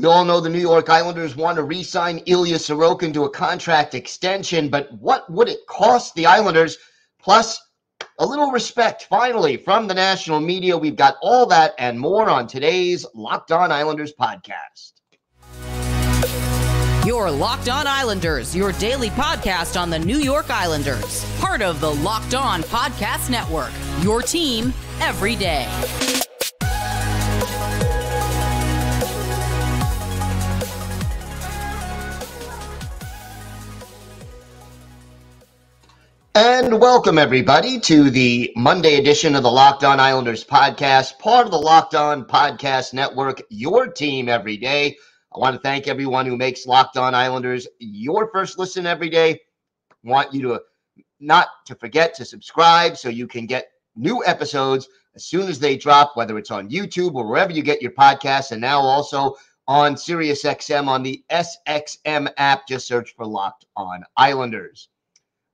We all know the New York Islanders want to re-sign Ilya Sorokin to a contract extension, but what would it cost the Islanders? Plus, a little respect, finally, from the national media. We've got all that and more on today's Locked On Islanders podcast. You're Locked On Islanders, your daily podcast on the New York Islanders. Part of the Locked On Podcast Network, your team every day. And welcome, everybody, to the Monday edition of the Locked On Islanders podcast, part of the Locked On Podcast Network, your team every day. I want to thank everyone who makes Locked On Islanders your first listen every day. I want you to not to forget to subscribe so you can get new episodes as soon as they drop, whether it's on YouTube or wherever you get your podcasts, and now also on SiriusXM on the SXM app. Just search for Locked On Islanders.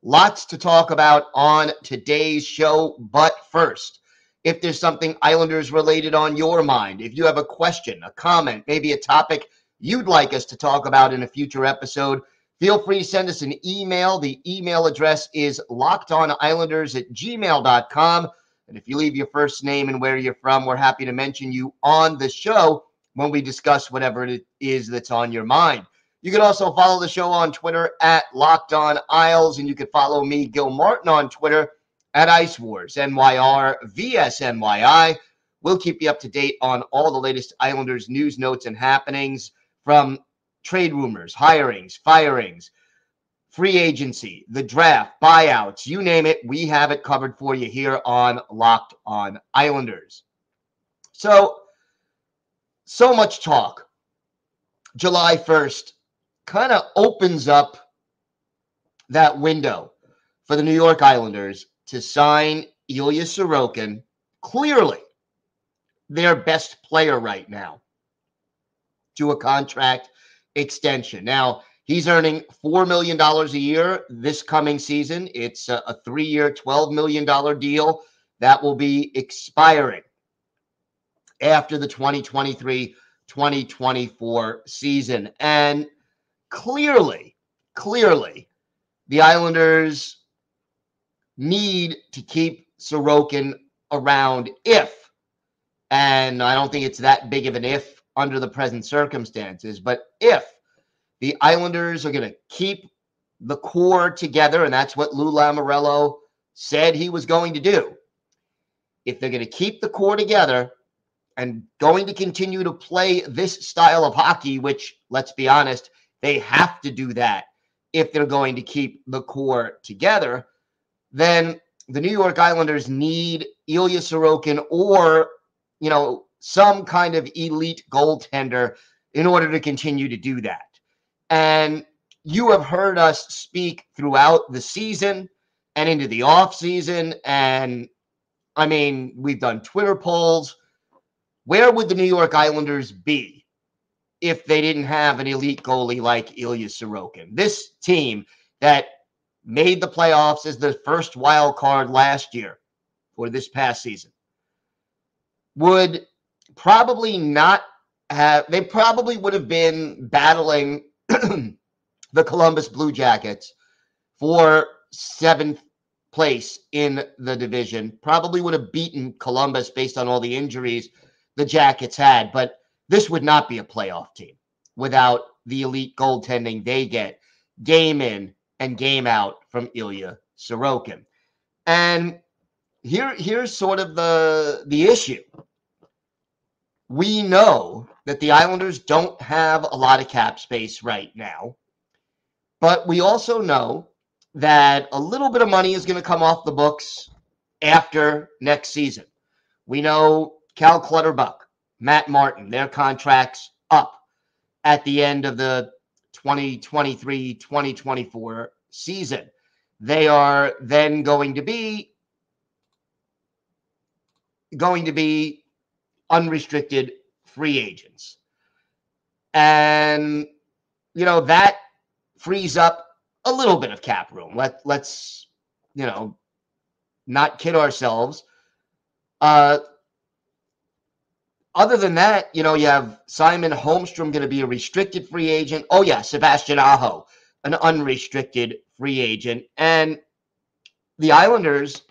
Lots to talk about on today's show, but first, if there's something Islanders related on your mind, if you have a question, a comment, maybe a topic you'd like us to talk about in a future episode, feel free to send us an email. The email address is lockedonislanders@gmail.com. And if you leave your first name and where you're from, we're happy to mention you on the show when we discuss whatever it is that's on your mind. You can also follow the show on Twitter at Locked On Isles, and you can follow me, Gil Martin, on Twitter at Ice Wars, NYR, VSNYI. We'll keep you up to date on all the latest Islanders news, notes, and happenings, from trade rumors, hirings, firings, free agency, the draft, buyouts, you name it. We have it covered for you here on Locked On Islanders. So much talk. July 1st. Kind of opens up that window for the New York Islanders to sign Ilya Sorokin, clearly their best player right now, to a contract extension. Now, he's earning $4 million a year this coming season. It's a 3-year, $12 million deal that will be expiring after the 2023-2024 season. And Clearly, the Islanders need to keep Sorokin around if, and I don't think it's that big of an if under the present circumstances, but if the Islanders are going to keep the core together, and that's what Lou Lamoriello said he was going to do, if they're going to keep the core together and going to continue to play this style of hockey, which, let's be honest, they have to do that if they're going to keep the core together, then the New York Islanders need Ilya Sorokin or, some kind of elite goaltender in order to continue to do that. And you have heard us speak throughout the season and into the offseason. And, we've done Twitter polls. Where would the New York Islanders be if they didn't have an elite goalie like Ilya Sorokin? This team that made the playoffs as the first wild card last year or this past season would probably not have, they probably would have been battling the Columbus Blue Jackets for 7th place in the division, probably would have beaten Columbus based on all the injuries the Jackets had, but this would not be a playoff team without the elite goaltending they get game in and game out from Ilya Sorokin. And here's sort of the issue. We know that the Islanders don't have a lot of cap space right now, but we also know that a little bit of money is going to come off the books after next season. We know Cal Clutterbuck, Matt Martin, their contracts up at the end of the 2023-2024 season. They are then going to be unrestricted free agents. And, that frees up a little bit of cap room. Let's not kid ourselves. other than that, you have Simon Holmstrom going to be a restricted free agent. Oh, yeah, Sebastian Aho, an unrestricted free agent. And the Islanders,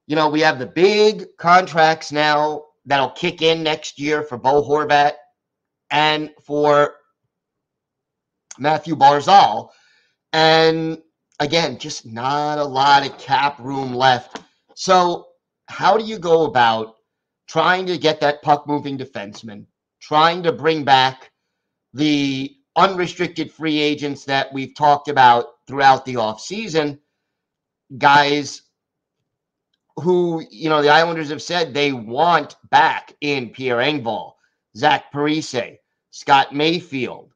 we have the big contracts now that'll kick in next year for Bo Horvat and for Matthew Barzal. And again, just not a lot of cap room left. So how do you go about trying to get that puck-moving defenseman, trying to bring back the unrestricted free agents that we've talked about throughout the offseason, guys who, the Islanders have said they want back in Pierre Engvall, Zach Parise, Scott Mayfield,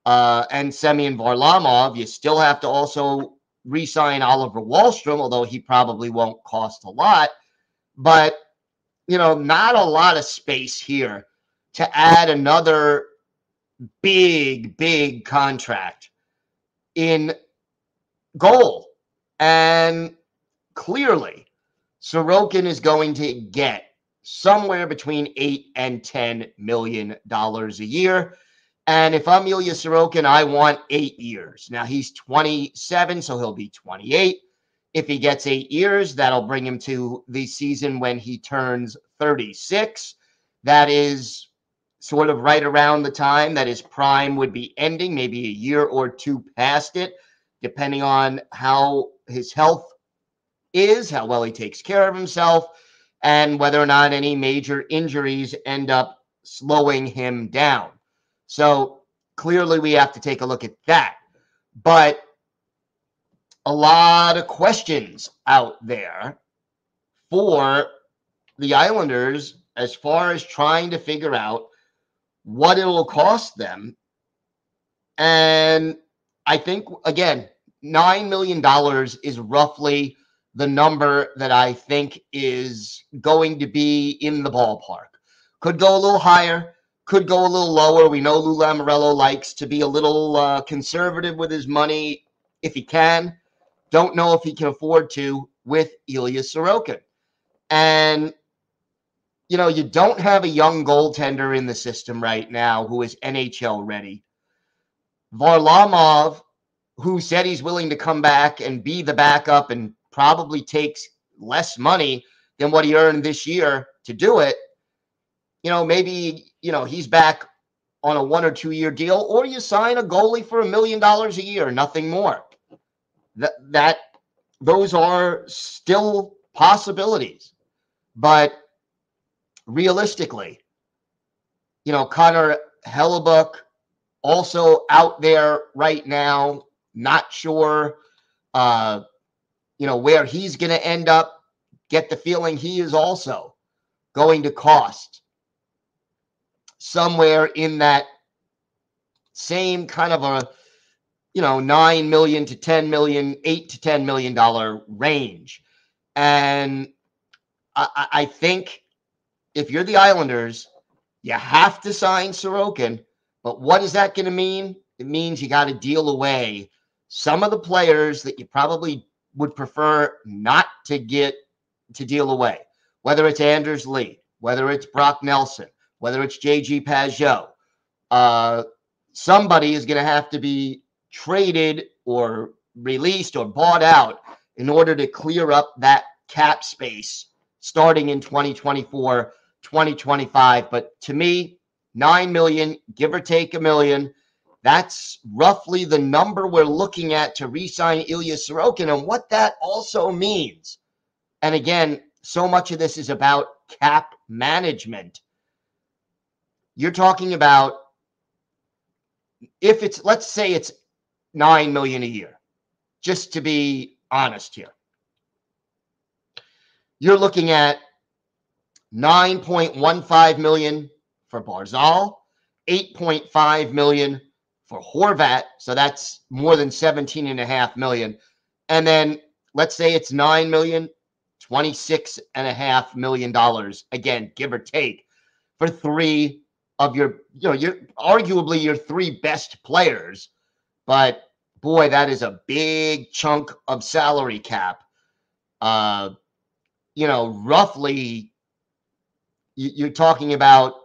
and Semyon Varlamov. You still have to also re-sign Oliver Wahlstrom, although he probably won't cost a lot. But, not a lot of space here to add another big contract in goal. And clearly, Sorokin is going to get somewhere between $8 and $10 million a year. And if I'm Ilya Sorokin, I want 8 years. Now, he's 27, so he'll be 28. If he gets 8 years, that'll bring him to the season when he turns 36. That is sort of right around the time that his prime would be ending, maybe a year or two past it, depending on how his health is, how well he takes care of himself, and whether or not any major injuries end up slowing him down. So clearly we have to take a look at that. But a lot of questions out there for the Islanders as far as trying to figure out what it will cost them. And I think, again, $9 million is roughly the number that I think is going to be in the ballpark. Could go a little higher, could go a little lower. We know Lou Lamoriello likes to be a little conservative with his money if he can. Don't know if he can afford to with Ilya Sorokin. And, you don't have a young goaltender in the system right now who is NHL ready. Varlamov, who said he's willing to come back and be the backup and probably takes less money than what he earned this year to do it, maybe, he's back on a 1 or 2 year deal, or you sign a goalie for $1 million a year, nothing more. Those are still possibilities. But realistically, Connor Hellebuyck also out there right now, not sure, where he's going to end up. Get the feeling he is also going to cost somewhere in that same kind of a, $9 million to $10 million, $8 to $10 million range. And I think if you're the Islanders, you have to sign Sorokin. But what is that going to mean? It means you got to deal away some of the players that you probably would prefer not to get to deal away, whether it's Anders Lee, whether it's Brock Nelson, whether it's J.G. Pageau. Somebody is going to have to be traded or released or bought out in order to clear up that cap space starting in 2024, 2025. But to me, $9 million, give or take $1 million, that's roughly the number we're looking at to re-sign Ilya Sorokin, and what that also means. And again, so much of this is about cap management. You're talking about, if it's, let's say it's $9 million a year, just to be honest here. You're looking at $9.15 million for Barzal, $8.5 million for Horvat, so that's more than $17.5 million. And then let's say it's $9 million, $26.5 million, again, give or take, for three of your, your arguably your three best players. But boy, that is a big chunk of salary cap. Roughly you're talking about,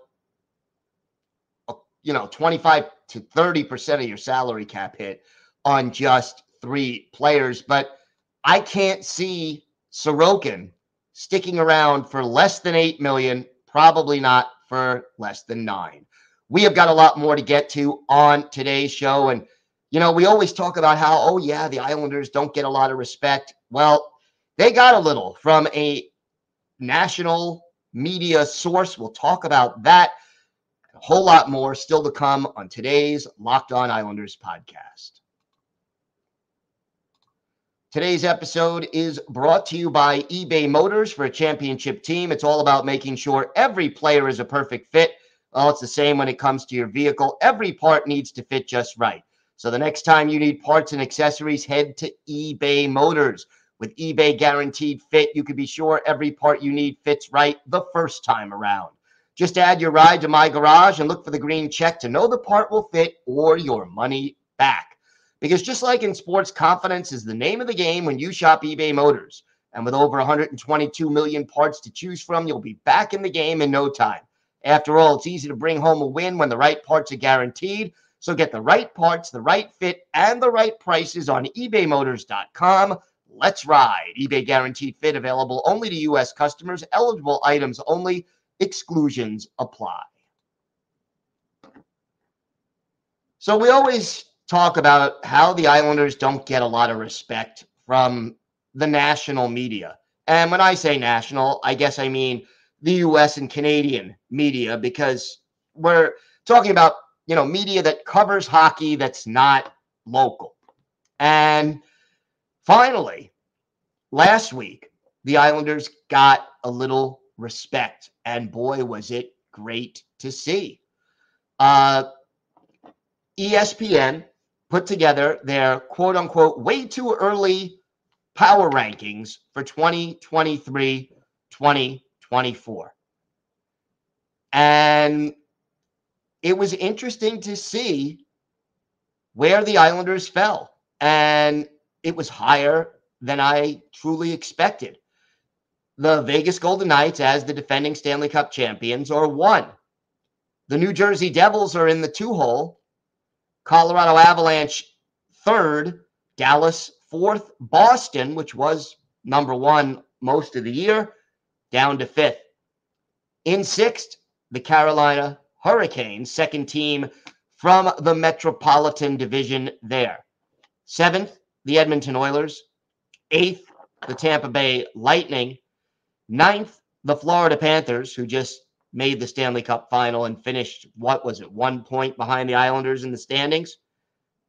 25 to 30% of your salary cap hit on just 3 players. But I can't see Sorokin sticking around for less than $8 million, probably not for less than $9 million. We have got a lot more to get to on today's show. And, we always talk about how, oh, yeah, the Islanders don't get a lot of respect. Well, they got a little from a national media source. We'll talk about that. A whole lot more still to come on today's Locked On Islanders podcast. Today's episode is brought to you by eBay Motors. For a championship team, it's all about making sure every player is a perfect fit. Well, it's the same when it comes to your vehicle. Every part needs to fit just right. So the next time you need parts and accessories, head to eBay Motors. With eBay Guaranteed Fit, you can be sure every part you need fits right the first time around. Just add your ride to My Garage and look for the green check to know the part will fit or your money back. Because just like in sports, confidence is the name of the game when you shop eBay Motors. And with over 122 million parts to choose from, you'll be back in the game in no time. After all, it's easy to bring home a win when the right parts are guaranteed. So get the right parts, the right fit, and the right prices on ebaymotors.com. Let's ride. eBay Guaranteed Fit available only to U.S. customers. Eligible items only. Exclusions apply. So we always talk about how the Islanders don't get a lot of respect from the national media. And when I say national, I guess I mean the U.S. and Canadian media, because we're talking about, media that covers hockey that's not local. And finally, last week, the Islanders got a little respect, and boy, was it great to see. ESPN put together their quote-unquote way too early power rankings for 2023-2024. And it was interesting to see where the Islanders fell. And it was higher than I truly expected. The Vegas Golden Knights, as the defending Stanley Cup champions, are 1. The New Jersey Devils are in the 2-hole. Colorado Avalanche 3rd. Dallas 4th. Boston, which was number 1 most of the year, down to 5th. In 6th, the Carolina Hurricanes, second team from the Metropolitan Division there. 7th, the Edmonton Oilers. 8th, the Tampa Bay Lightning. 9th, the Florida Panthers, who just made the Stanley Cup final and finished, 1 point behind the Islanders in the standings.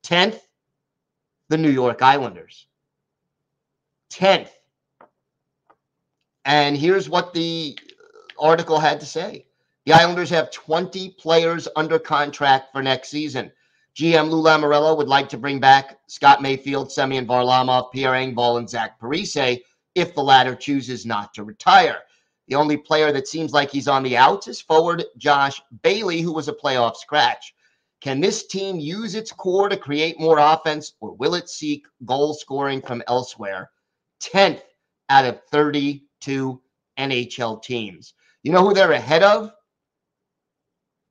10th, the New York Islanders. 10th. And here's what the article had to say. The Islanders have 20 players under contract for next season. GM Lou Lamoriello would like to bring back Scott Mayfield, Semyon Varlamov, Pierre Engvall, and Zach Parise if the latter chooses not to retire. The only player that seems like he's on the outs is forward Josh Bailey, who was a playoff scratch. Can this team use its core to create more offense, or will it seek goal scoring from elsewhere? 10th out of 32 NHL teams. You know who they're ahead of?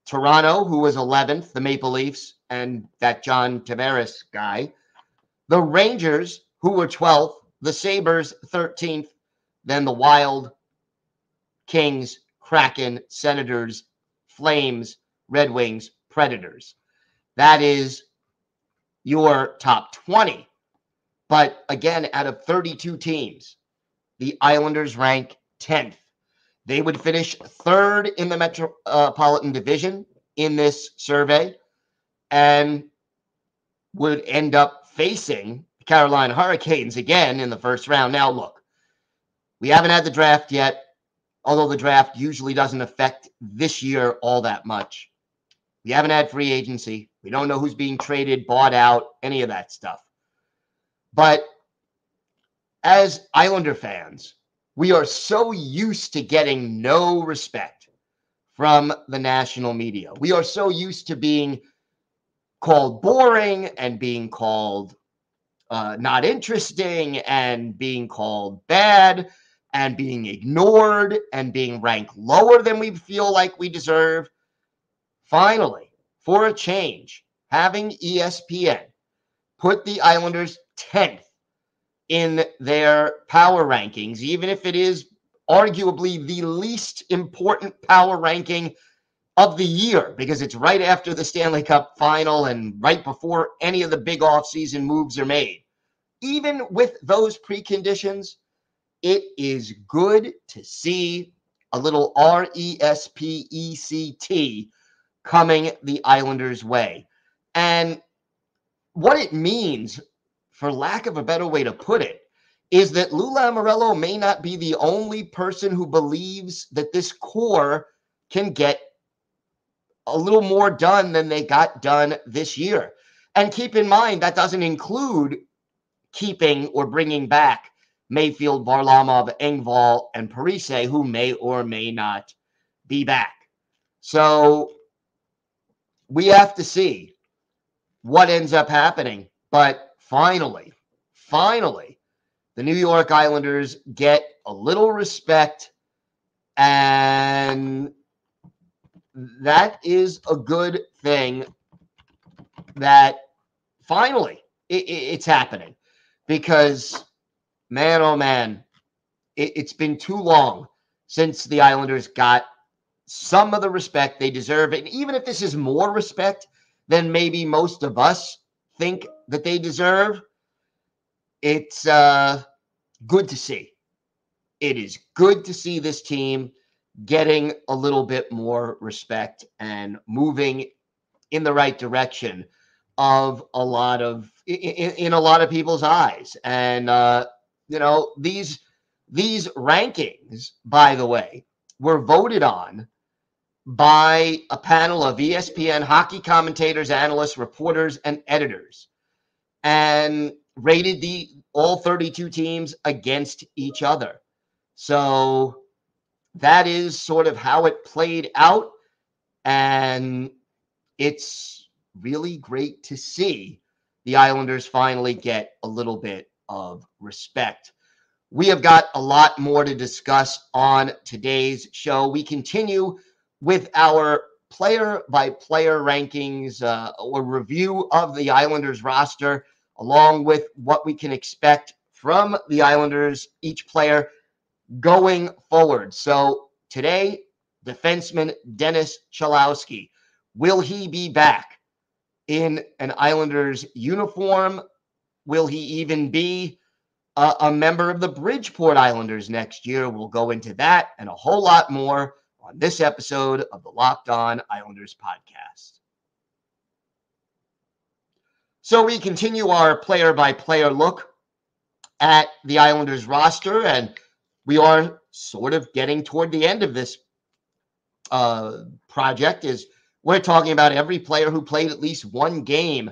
Toronto, who was 11th, the Maple Leafs, and that John Tavares guy. The Rangers, who were 12th, the Sabres, 13th, then the Wild, Kings, Kraken, Senators, Flames, Red Wings, Predators. That is your top 20. But again, out of 32 teams, the Islanders rank 10th. They would finish 3rd in the Metropolitan Division in this survey and would end up facing the Carolina Hurricanes again in the first round. Now, look, we haven't had the draft yet, although the draft usually doesn't affect this year all that much. We haven't had free agency. We don't know who's being traded, bought out, any of that stuff. But as Islander fans, we are so used to getting no respect from the national media. We are so used to being called boring and being called not interesting and being called bad. and being ignored and being ranked lower than we feel like we deserve. Finally, for a change, having ESPN put the Islanders 10th in their power rankings, even if it is arguably the least important power ranking of the year, because it's right after the Stanley Cup final and right before any of the big offseason moves are made. Even with those preconditions, it is good to see a little RESPECT coming the Islanders' way. And what it means, for lack of a better way to put it, is that Lou Lamoriello may not be the only person who believes that this core can get a little more done than they got done this year. And keep in mind, that doesn't include keeping or bringing back Mayfield, Varlamov, Engvall, and Parise, who may or may not be back. So we have to see what ends up happening. But finally, the New York Islanders get a little respect, and that is a good thing that finally it's happening, because man, oh man, it's been too long since the Islanders got some of the respect they deserve. And even if this is more respect than maybe most of us think that they deserve, it's good to see. It is good to see this team getting a little bit more respect and moving in the right direction of a lot of in a lot of people's eyes. And these rankings, by the way, were voted on by a panel of ESPN hockey commentators, analysts, reporters, and editors, and rated all 32 teams against each other. So that is sort of how it played out, and it's really great to see the Islanders finally get a little bit of respect. We have got a lot more to discuss on today's show. We continue with our player-by-player rankings or review of the Islanders roster, along with what we can expect from the Islanders, each player, going forward. So today, defenseman Dennis Cholowski. Will he be back in an Islanders uniform? Will he even be a member of the Bridgeport Islanders next year? We'll go into that and a whole lot more on this episode of the Locked On Islanders podcast. So we continue our player-by-player look at the Islanders roster, and we are sort of getting toward the end of this project. Is we're talking about every player who played at least one game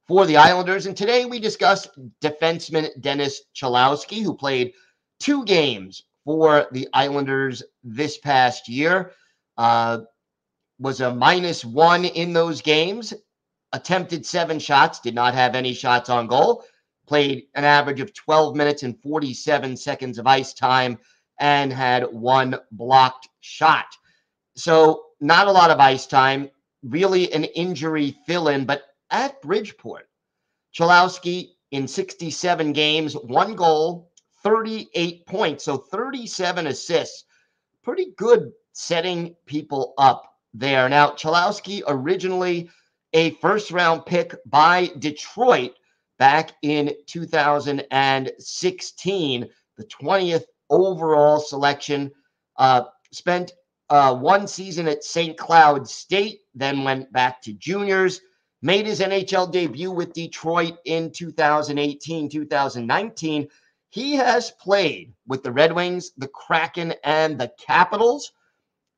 for the Islanders. And today we discuss defenseman Dennis Cholowski, who played 2 games for the Islanders this past year. Was a -1 in those games, attempted 7 shots, did not have any shots on goal, played an average of 12 minutes and 47 seconds of ice time, and had 1 blocked shot. So not a lot of ice time, really an injury fill-in. But at Bridgeport, Cholowski in 67 games, 1 goal, 38 points, so 37 assists. Pretty good setting people up there. Now, Cholowski, originally a first-round pick by Detroit back in 2016, the 20th overall selection, spent 1 season at St. Cloud State, then went back to juniors, made his NHL debut with Detroit in 2018-2019. He has played with the Red Wings, the Kraken, and the Capitals,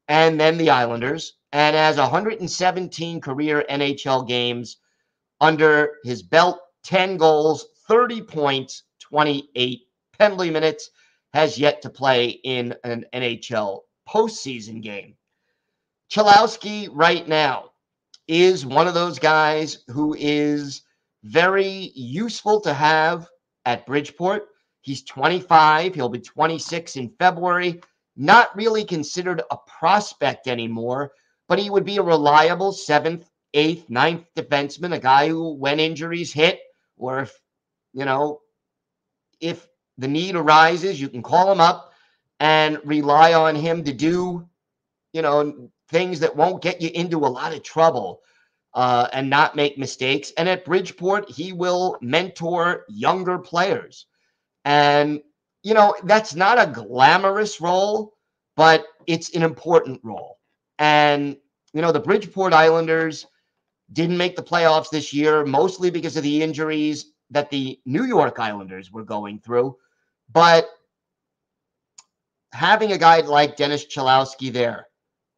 and then the Islanders, and has 117 career NHL games under his belt, 10 goals, 30 points, 28 penalty minutes, has yet to play in an NHL postseason game. Cholowski right now is one of those guys who is very useful to have at Bridgeport. He's 25. He'll be 26 in February. Not really considered a prospect anymore, but he would be a reliable 7th, 8th, 9th defenseman, a guy who, when injuries hit, or if the need arises, you can call him up and rely on him to do, things that won't get you into a lot of trouble and not make mistakes. And at Bridgeport, he will mentor younger players. And, that's not a glamorous role, but it's an important role. And, the Bridgeport Islanders didn't make the playoffs this year, mostly because of the injuries that the New York Islanders were going through. But having a guy like Dennis Cholowski there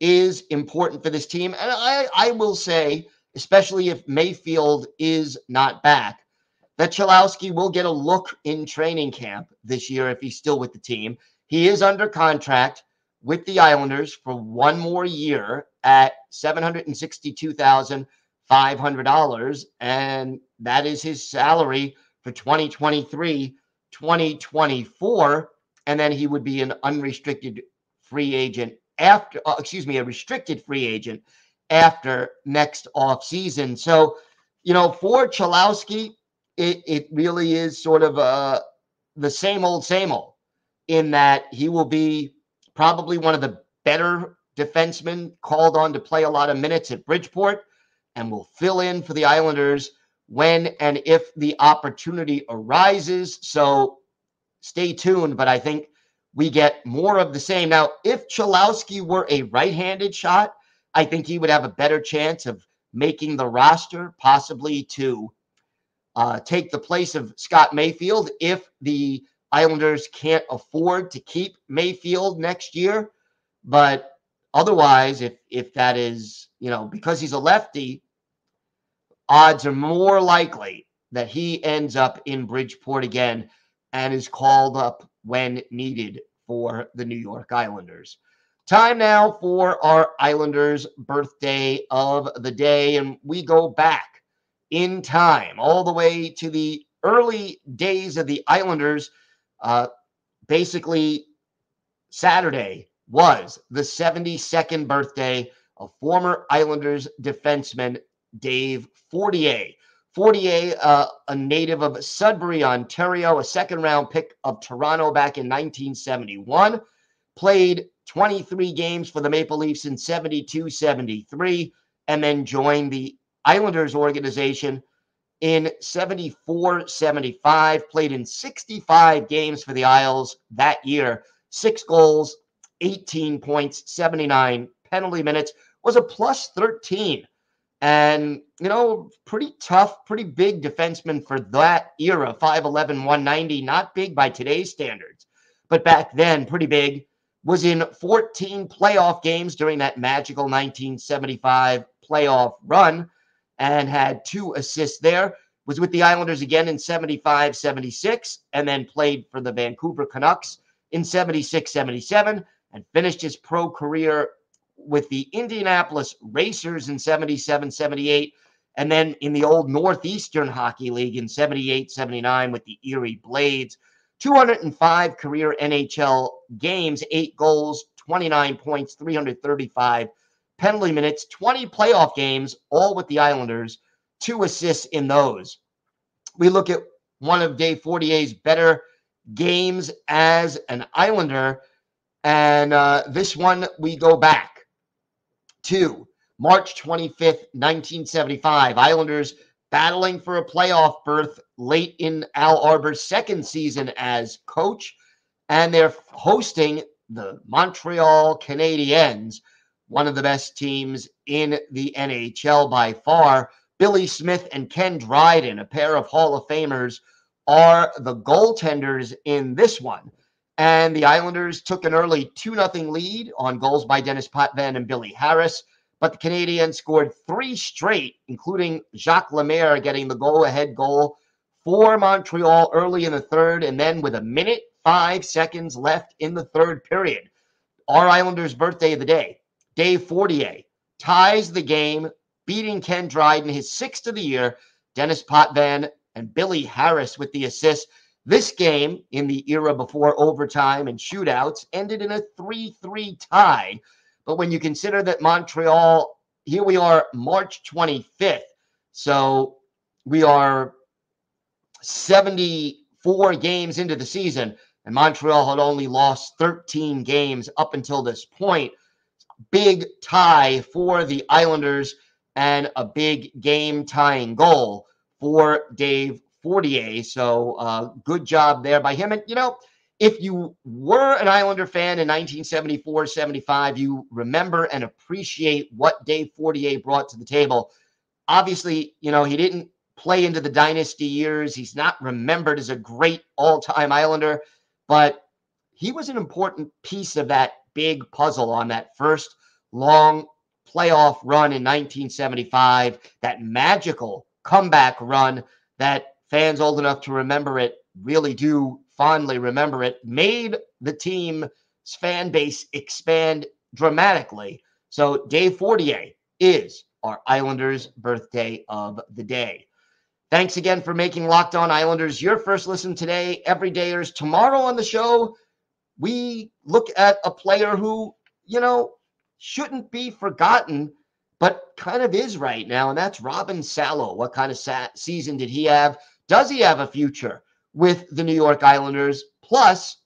is important for this team. And I will say, especially if Mayfield is not back, that Cholowski will get a look in training camp this year if he's still with the team. He is under contract with the Islanders for one more year at $762,500, and that is his salary for 2023, 2024, and then he would be an unrestricted free agent after, a restricted free agent after next offseason. So, for Cholowski, it really is sort of the same old in that he will be probably one of the better defensemen called on to play a lot of minutes at Bridgeport and will fill in for the Islanders when and if the opportunity arises. So stay tuned, but I think we get more of the same. Now, if Cholowski were a right-handed shot, I think he would have a better chance of making the roster, possibly to take the place of Scott Mayfield if the Islanders can't afford to keep Mayfield next year. But otherwise, if that is, because he's a lefty, odds are more likely that he ends up in Bridgeport again and is called up when needed for the New York Islanders. Time now for our Islanders birthday of the day, and we go back in time all the way to the early days of the Islanders. Basically, Saturday was the 72nd birthday of former Islanders defenseman Dave Fortier. Fortier, a native of Sudbury, Ontario, a second-round pick of Toronto back in 1971, played 23 games for the Maple Leafs in 72-73, and then joined the Islanders organization in 74-75, played in 65 games for the Isles that year, 6 goals, 18 points, 79 penalty minutes, was a plus 13. And, pretty tough, pretty big defenseman for that era, 5'11", 190, not big by today's standards, but back then, pretty big. Was in 14 playoff games during that magical 1975 playoff run and had 2 assists there. Was with the Islanders again in 75-76 and then played for the Vancouver Canucks in 76-77 and finished his pro career with the Indianapolis Racers in 77-78 and then in the old Northeastern Hockey League in 78-79 with the Erie Blades. 205 career NHL games, 8 goals, 29 points, 335 penalty minutes, 20 playoff games, all with the Islanders, 2 assists in those. We look at one of Dave Fortier's better games as an Islander, and this one we go back to March 25th, 1975. Islanders battling for a playoff berth late in Al Arbor's second season as coach, and they're hosting the Montreal Canadiens, one of the best teams in the NHL by far. Billy Smith and Ken Dryden, a pair of Hall of Famers, are the goaltenders in this one. And the Islanders took an early 2-0 lead on goals by Dennis Potvin and Billy Harris. But the Canadiens scored 3 straight, including Jacques Lemaire getting the go-ahead goal for Montreal early in the third, and then with 1:05 left in the third period. Our Islanders' birthday of the day, Dave Fortier, ties the game, beating Ken Dryden, his 6th of the year, Dennis Potvin and Billy Harris with the assist. This game, in the era before overtime and shootouts, ended in a 3-3 tie. But when you consider that Montreal, here we are March 25th, so we are 74 games into the season, and Montreal had only lost 13 games up until this point. Big tie for the Islanders and a big game-tying goal for Dave Fortier. So good job there by him. And, you know, if you were an Islander fan in 1974-75, you remember and appreciate what Dave Fortier brought to the table. Obviously, you know, he didn't play into the dynasty years. He's not remembered as a great all-time Islander, but he was an important piece of that big puzzle on that first long playoff run in 1975, that magical comeback run that fans old enough to remember it really do fondly remember it, made the team's fan base expand dramatically. So Dave Fortier is our Islanders' birthday of the day. Thanks again for making Locked On Islanders your first listen today, everydayers. Tomorrow on the show, we look at a player who, you know, shouldn't be forgotten, but kind of is right now, and that's Robin Salo. What kind of season did he have? Does he have a future with the New York Islanders? Plus,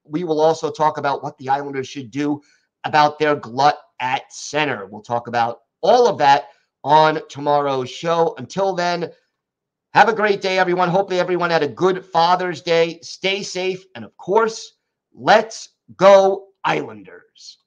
we will also talk about what the Islanders should do about their glut at center. We'll talk about all of that on tomorrow's show. Until then, have a great day, everyone. Hopefully everyone had a good Father's Day. Stay safe, and of course, let's go Islanders.